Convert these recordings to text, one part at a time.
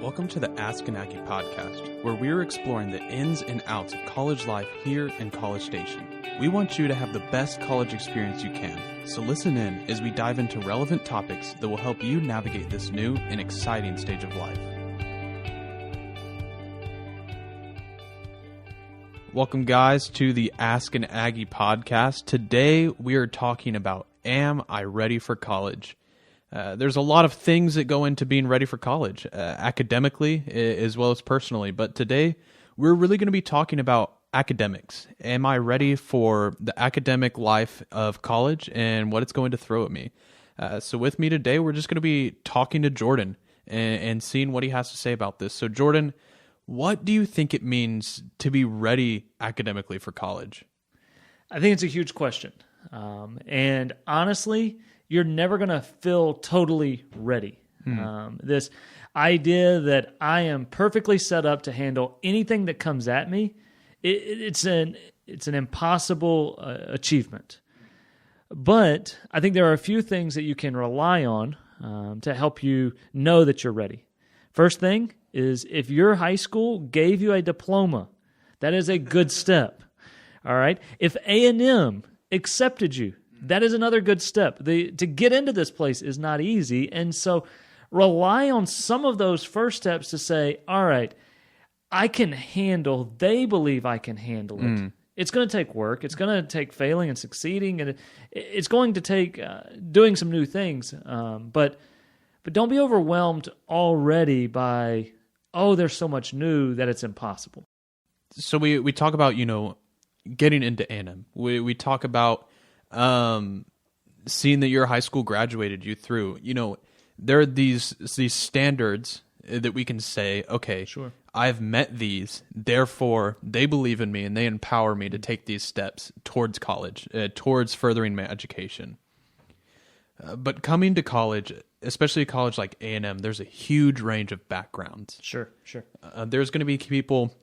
Welcome to the Aggie Podcast, where we're exploring the ins and outs of college life here in College Station. We want you to have the best college experience you can, so listen in as we dive into relevant topics that will help you navigate this new and exciting stage of life. Welcome, guys, to the Ask an Aggie Podcast. Today, we are talking about, am I ready for college? There's a lot of things that go into being ready for college, academically as well as personally. But today, we're really going to be talking about academics. Am I ready for the academic life of college and what it's going to throw at me? So with me today, we're just going to be talking to Jordan and seeing what he has to say about this. So Jordan, what do you think it means to be ready academically for college? I think it's a huge question. And honestly, you're never going to feel totally ready. This idea that I am perfectly set up to handle anything that comes at me, it's an impossible achievement. But I think there are a few things that you can rely on to help you know that you're ready. First thing is, if your high school gave you a diploma, that is a good step. All right? If A&M accepted you, that is another good step. To get into this place is not easy, and so rely on some of those first steps to say, all right, I can handle, they believe I can handle it. It's going to take work. It's going to take failing and succeeding, and it's going to take doing some new things. But don't be overwhelmed already by, there's so much new that it's impossible. So we talk about, getting into A&M. We talk about seeing that your high school graduated you through. There are these standards that we can say, okay, sure, I've met these, therefore they believe in me and they empower me to take these steps towards college, towards furthering my education. But coming to college, especially a college like A&M, there's a huge range of backgrounds. Sure. There's going to be people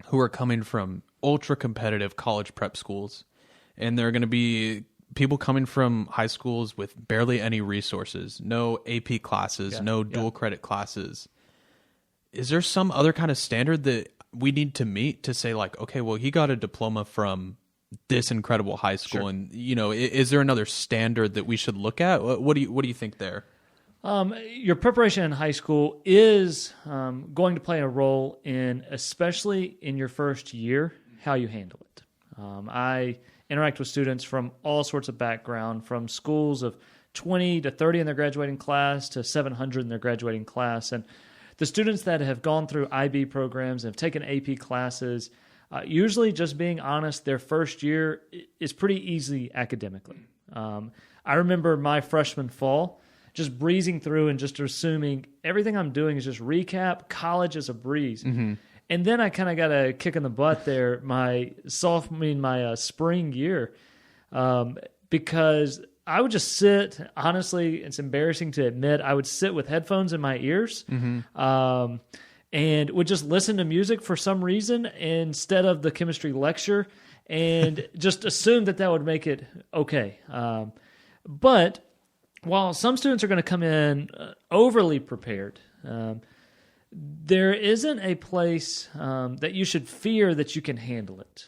who are coming from ultra-competitive college prep schools, and there are going to be people coming from high schools with barely any resources, no AP classes, no dual credit classes. Is there some other kind of standard that we need to meet to say, like, okay, well, he got a diploma from this incredible high school, and is there another standard that we should look at? What do you think there? Your preparation in high school is going to play a role in, especially in your first year, how you handle it. I interact with students from all sorts of background, from schools of 20 to 30 in their graduating class to 700 in their graduating class. And the students that have gone through IB programs and have taken AP classes, usually, just being honest, their first year is pretty easy academically. I remember my freshman fall just breezing through and just assuming everything I'm doing is just recap. College is a breeze. Mm-hmm. And then I kind of got a kick in the butt there my spring year, because I would just sit, honestly, it's embarrassing to admit, I would sit with headphones in my ears, and would just listen to music for some reason instead of the chemistry lecture, and just assume that would make it okay. But while some students are going to come in overly prepared, there isn't a place that you should fear that you can handle it.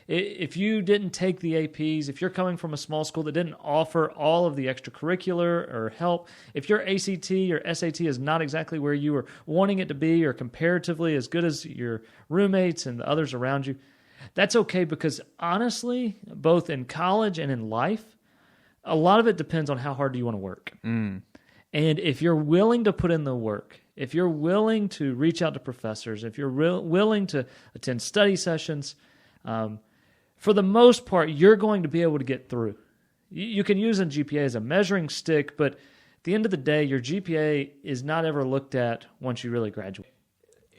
If you didn't take the APs, if you're coming from a small school that didn't offer all of the extracurricular or help, if your ACT or SAT is not exactly where you were wanting it to be or comparatively as good as your roommates and the others around you, that's okay, because honestly, both in college and in life, a lot of it depends on how hard do you want to work. And if you're willing to put in the work, if you're willing to reach out to professors, if you're willing to attend study sessions, for the most part, you're going to be able to get through. You can use a GPA as a measuring stick, but at the end of the day, your GPA is not ever looked at once you really graduate.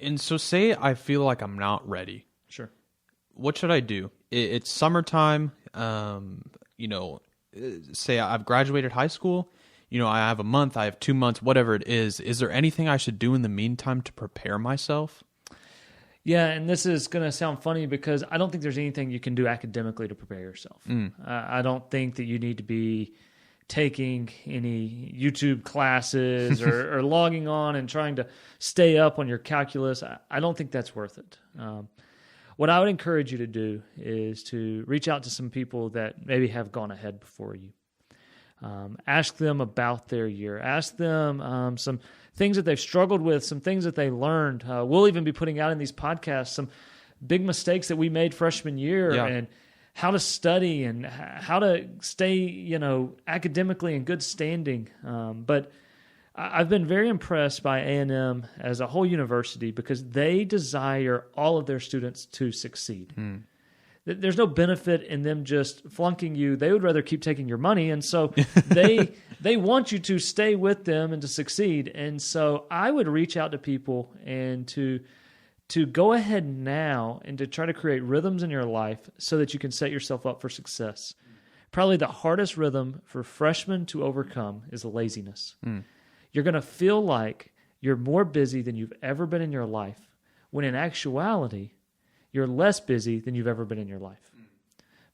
And so say I feel like I'm not ready. Sure. What should I do? It's summertime. Say I've graduated high school. I have a month, I have 2 months, whatever it is. Is there anything I should do in the meantime to prepare myself? Yeah, and this is going to sound funny because I don't think there's anything you can do academically to prepare yourself. I don't think that you need to be taking any YouTube classes or logging on and trying to stay up on your calculus. I don't think that's worth it. What I would encourage you to do is to reach out to some people that maybe have gone ahead before you. Ask them about their year. Ask them some things that they've struggled with, some things that they learned. We'll even be putting out in these podcasts some big mistakes that we made freshman year and how to study and how to stay, academically in good standing. But I've been very impressed by A&M as a whole university because they desire all of their students to succeed. There's no benefit in them just flunking you. They would rather keep taking your money. And so they want you to stay with them and to succeed. And so I would reach out to people and to go ahead now and to try to create rhythms in your life so that you can set yourself up for success. Probably the hardest rhythm for freshmen to overcome is laziness. You're going to feel like you're more busy than you've ever been in your life, when in actuality, you're less busy than you've ever been in your life.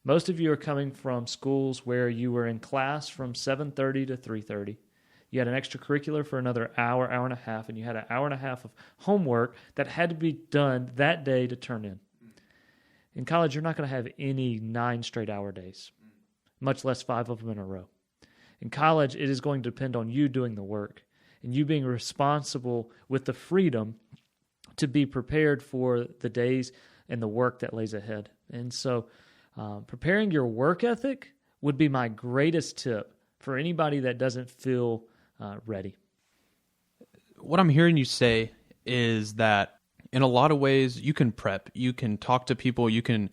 Most of you are coming from schools where you were in class from 7:30 to 3:30. You had an extracurricular for another hour, hour and a half, and you had an hour and a half of homework that had to be done that day to turn in. In college, you're not going to have any 9 straight hour days, much less 5 of them in a row. In college, it is going to depend on you doing the work and you being responsible with the freedom to be prepared for the days and the work that lays ahead. And so preparing your work ethic would be my greatest tip for anybody that doesn't feel ready. What I'm hearing you say is that in a lot of ways you can prep, you can talk to people, you can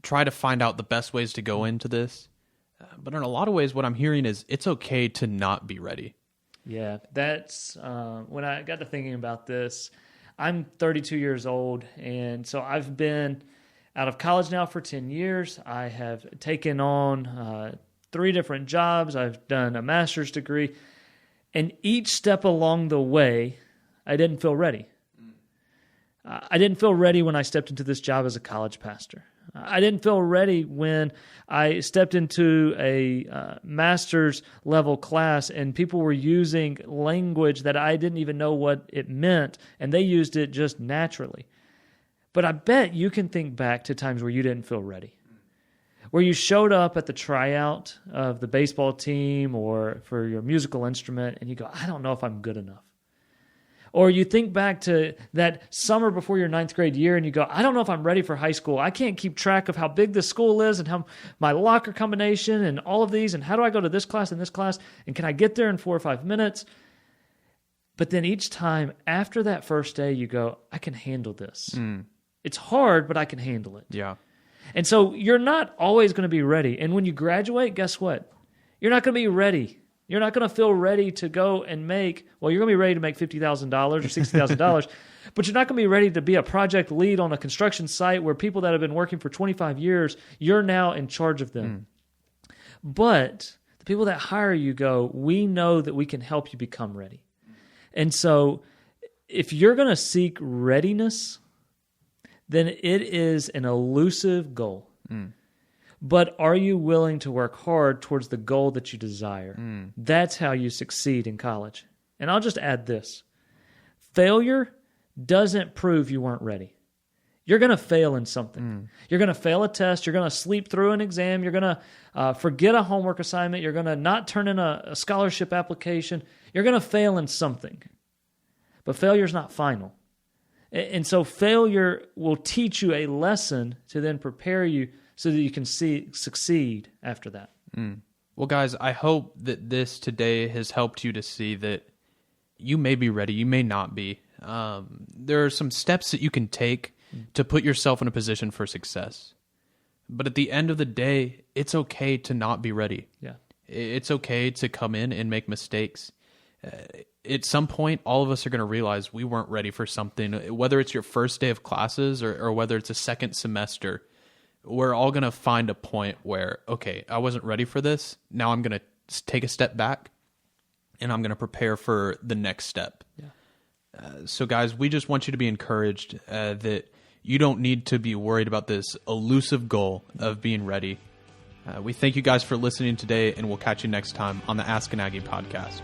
try to find out the best ways to go into this. But in a lot of ways, what I'm hearing is it's okay to not be ready. Yeah, that's when I got to thinking about this. I'm 32 years old, and so I've been out of college now for 10 years. I have taken on 3 different jobs. I've done a master's degree, and each step along the way, I didn't feel ready. I didn't feel ready when I stepped into this job as a college pastor. I didn't feel ready when I stepped into a master's level class and people were using language that I didn't even know what it meant, and they used it just naturally. But I bet you can think back to times where you didn't feel ready, where you showed up at the tryout of the baseball team or for your musical instrument and you go, I don't know if I'm good enough. Or you think back to that summer before your 9th grade year and you go, I don't know if I'm ready for high school. I can't keep track of how big this school is and how my locker combination and all of these and how do I go to this class and this class and can I get there in 4 or 5 minutes? But then each time after that first day you go, I can handle this. It's hard, but I can handle it. Yeah. And so you're not always going to be ready. And when you graduate, guess what? You're not going to be ready. You're not going to feel ready to go and make, well, you're going to be ready to make $50,000 or $60,000, but you're not going to be ready to be a project lead on a construction site where people that have been working for 25 years, you're now in charge of them. But the people that hire you go, we know that we can help you become ready. And so if you're going to seek readiness, then it is an elusive goal. But are you willing to work hard towards the goal that you desire? That's how you succeed in college. And I'll just add this. Failure doesn't prove you weren't ready. You're going to fail in something. You're going to fail a test. You're going to sleep through an exam. You're going to forget a homework assignment. You're going to not turn in a scholarship application. You're going to fail in something. But failure is not final. And so failure will teach you a lesson to then prepare you so that you can succeed after that. Well, guys, I hope that this today has helped you to see that you may be ready, you may not be. There are some steps that you can take to put yourself in a position for success. But at the end of the day, it's okay to not be ready. Yeah, it's okay to come in and make mistakes. At some point, all of us are going to realize we weren't ready for something, whether it's your first day of classes or whether it's a second semester. We're all going to find a point where, okay, I wasn't ready for this. Now I'm going to take a step back and I'm going to prepare for the next step. Yeah. So guys, we just want you to be encouraged that you don't need to be worried about this elusive goal of being ready. We thank you guys for listening today, and we'll catch you next time on the Ask an Aggie podcast.